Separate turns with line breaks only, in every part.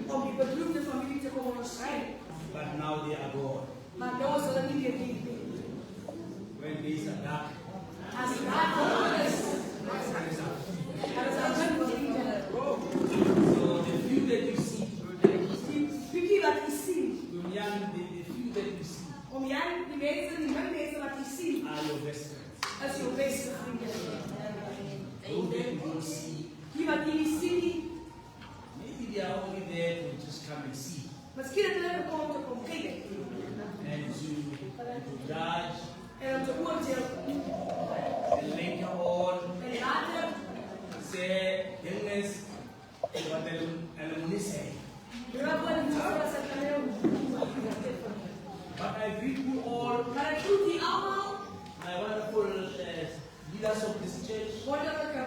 Om die bedroefde familie But now they are gone. When days are dark, so the few that you see, the few that you see are your best friends. Those that you don't see, maybe they are only there to just come and see. And to judge, and later on, say, illness, what the say. But I greet you all, my wonderful leaders of this church, wonderful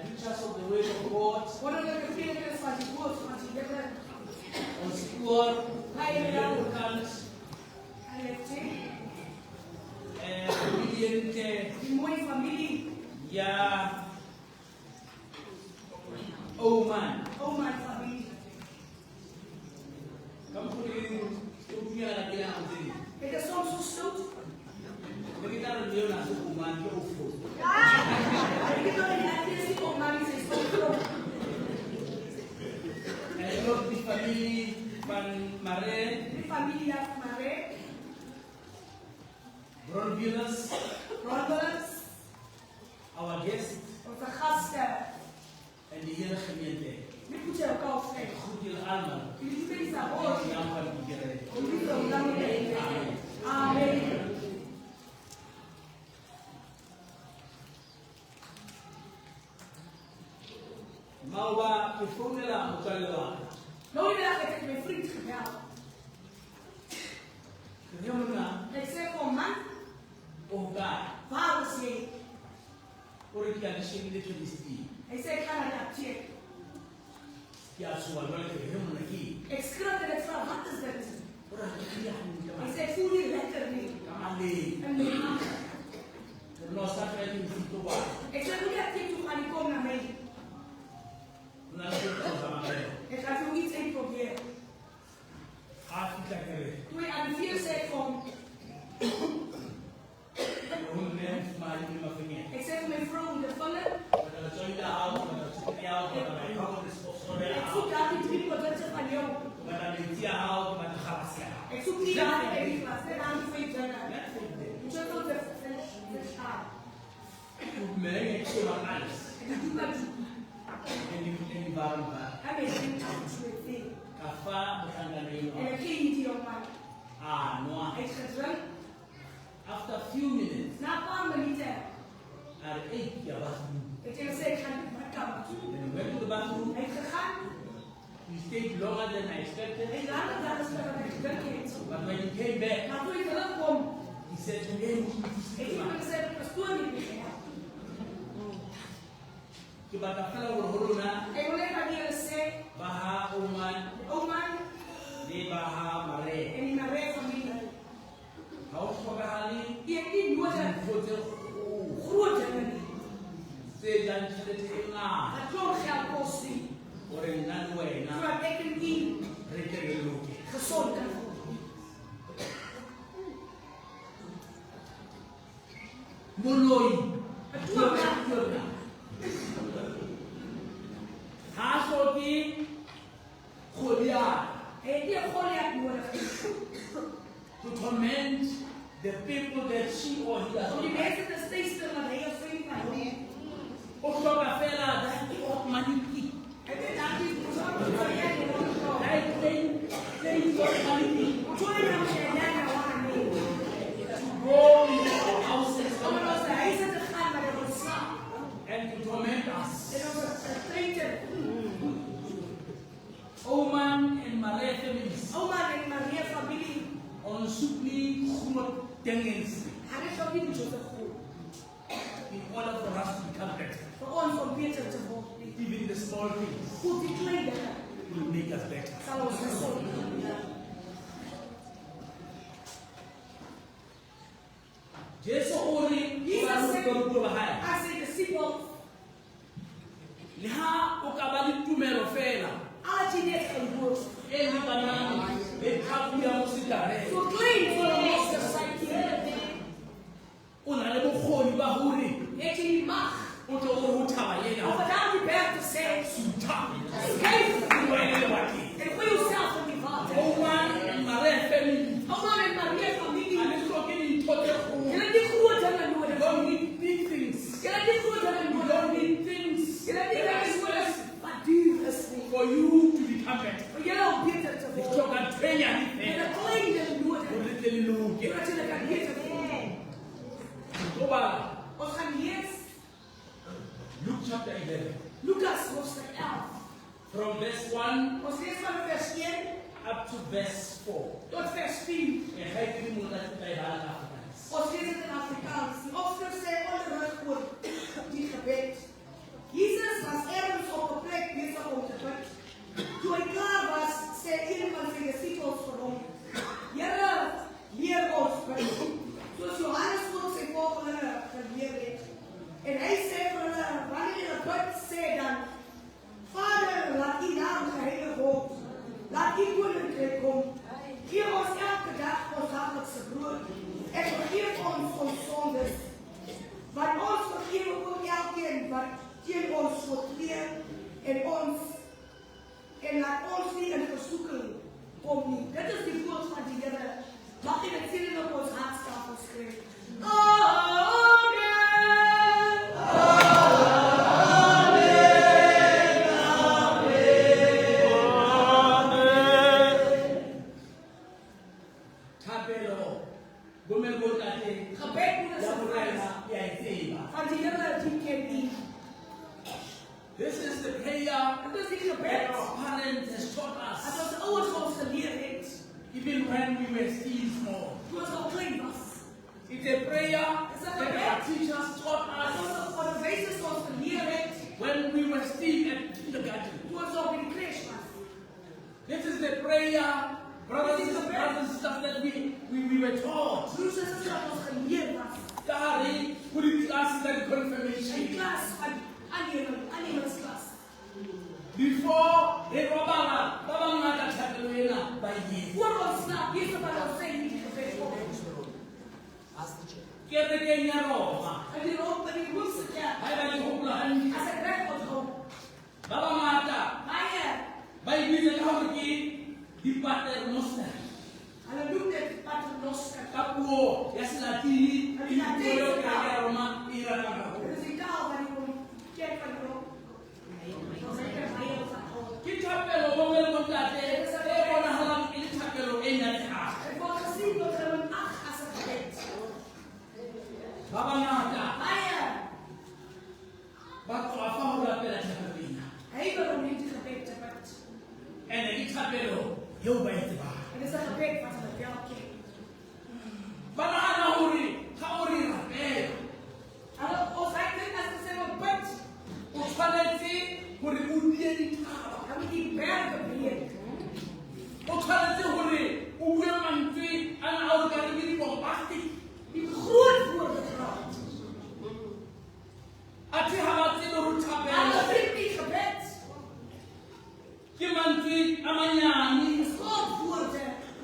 preachers of the word of God, obscure, miracles, obedient, yeah, oh man, family. Come put in, it is also so. And love the family van Mare, Bronvilas, our guest, and the Heer Gemeente. Goed jullie allemaal. Amen. Mawa kifungela mukalewa. Nou je dat ik mijn vriend gebeld. Ik zeg voor man. Oh God. Waar is hij? Hoor ik jou de schimmen van die stie. Hij zei ga naar dat check. Ja, zo wel ik helemaal naar hier. Ik schreef het van wat is dat? Hij zei voel je lekker niet. Alleen. En nee. Nou staat er niet in te wachten. Ik zeg hoe dat ik toe gaan die komen naar mij. Ik ga nog iets in proberen. Toen je aan de 4 zei van. Ik zeg mijn vrouw in de vallen. Ik zoek daar niet 3 producten van jou. Ik zoek niet naar de hele klas. En aan de 2 januari. Ik zeg dat het verschaalt. Ik zeg maar alles. Ik doe dat. En die warm waren. Kafa bekandaneyo. En ik ging niet hierop. Noah. Ik gedruk. After a few minutes. Na een paar minuten. Are 8 jaar bathroom. Ik zeg ik ga naar de badkamer. And went to the bathroom. Ik gegaan. He stayed longer than I expected. Ik langer dan ik gedacht. But when he came back. Maar toen ik terugkwam. He said to me. Ik heb gezegd pastoor niet meer. Kibakafala urhuruna. Euleka dia se. Baha Oman. De Baha Mare. En Mare familie. Haus pagahali. Ie die nuoza. Grote mani. Se dan chete na. Atong geld kosti. Oren nanwe na. Zodat ik hem in. Rekegeloke. Gezond kan worden. Moloi. Het doet Hasoki Goliath. To torment the people that she or he has. Oktoberfella that of Maniki. And to torment us. Oman and Maria families. On Supli Humot Tengens. In order for us to become better. Even the small things will make us better. Jesus said the people. Liha ukaba chapter 11.
Lukas hoofstuk 11.
From verse 1
Ons lees van vers 1
up to verse 4.
tot vers 4.
En hy het die moeilikheid by hulle Afrikaans.
Ons lees dit in Afrikaans. Die opskrif sê onderrig oor die gebed. Jesus was ergens op 'n plek besig om te bid. Toe hy klaar was, sê een van sy disippels vir hom: "Here, leer ons bid, soos Johannes ons sy volgelinge geleer het." En hy sê vir hulle: "Wanneer jy bid, sê dan: Vader, laat U naam geheilig word. Laat U koninkryk kom. Gee ons elke dag ons daglikse brood en vergeef ons ons sondes, want ons vergewe ook elkeen wat teen ons oortree, en laat ons nie in versoeking kom nie." Dit is die woord van die Here. Mag jy dit sien op ons hartstafel skryf.
This is the prayer that our parents has taught us. Even when we were still small. It's a prayer that our teachers taught us when we were still at kindergarten. This is the prayer, brothers and sisters, that we were taught. Dari kulit class dan confirmation. Before the Robala, Baba Chateluena by you. Kenya Roma. Baba Mata. By Visa Hawki, the Paternoster. Kapuo, Yaslati, Roma, Iraka. Kitapelo wongel montate e bona halam ilitapelo enatha baba ngata batho afa ho lapela thabina ene itapelo yo ba itba bana ana hori ha hori rapela o tshwanetse hore o die dithaba o tshwanetse hore o bue mantswe ana a o ka re ke di-bombastic athe ha ba tsebe ho thapela ke mantswe a manyane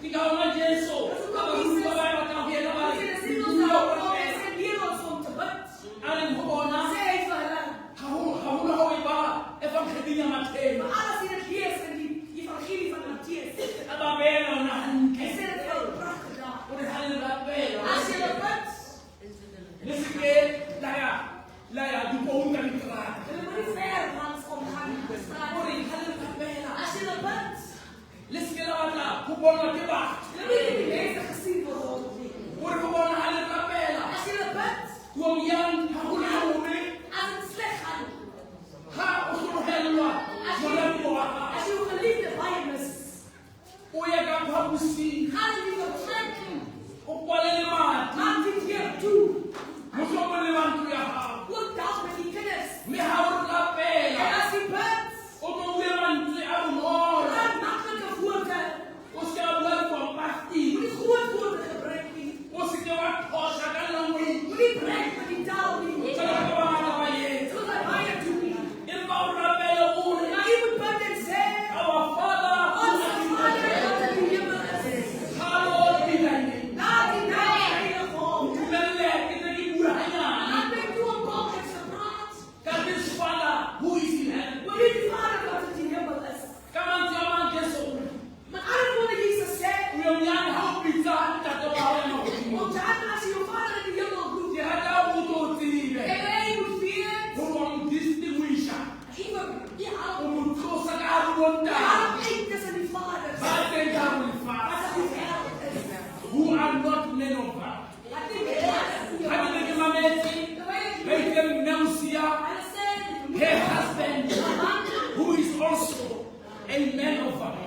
ke ka ona Jesu ba ba batla ho yena ba re ho bona Ha, her husband, who is also a man of valor.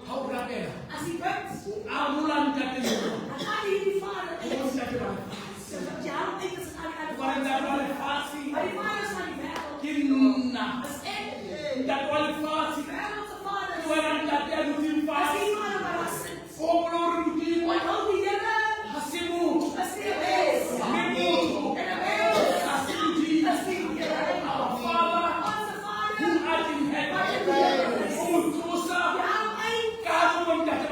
How rapid?
As he went,
Amulan Katelu.
and I need father.
Kinna. That one fast. When that they looking fast. Oh Lord, you Hasimu. Our Father who art in heaven. Oh Tosa. God won't get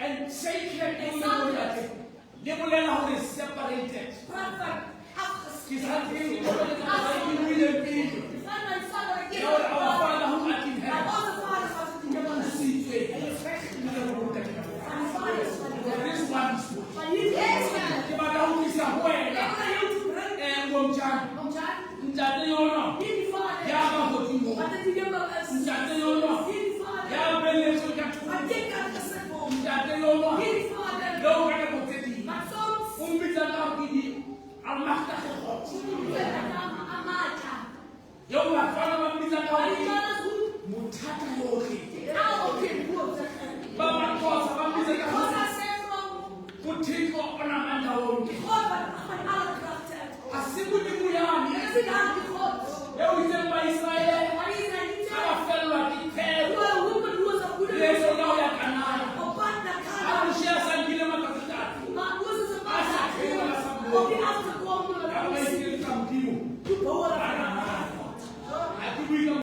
and sacred is separated. His hand is our Father who art in heaven. This one is good. Yo,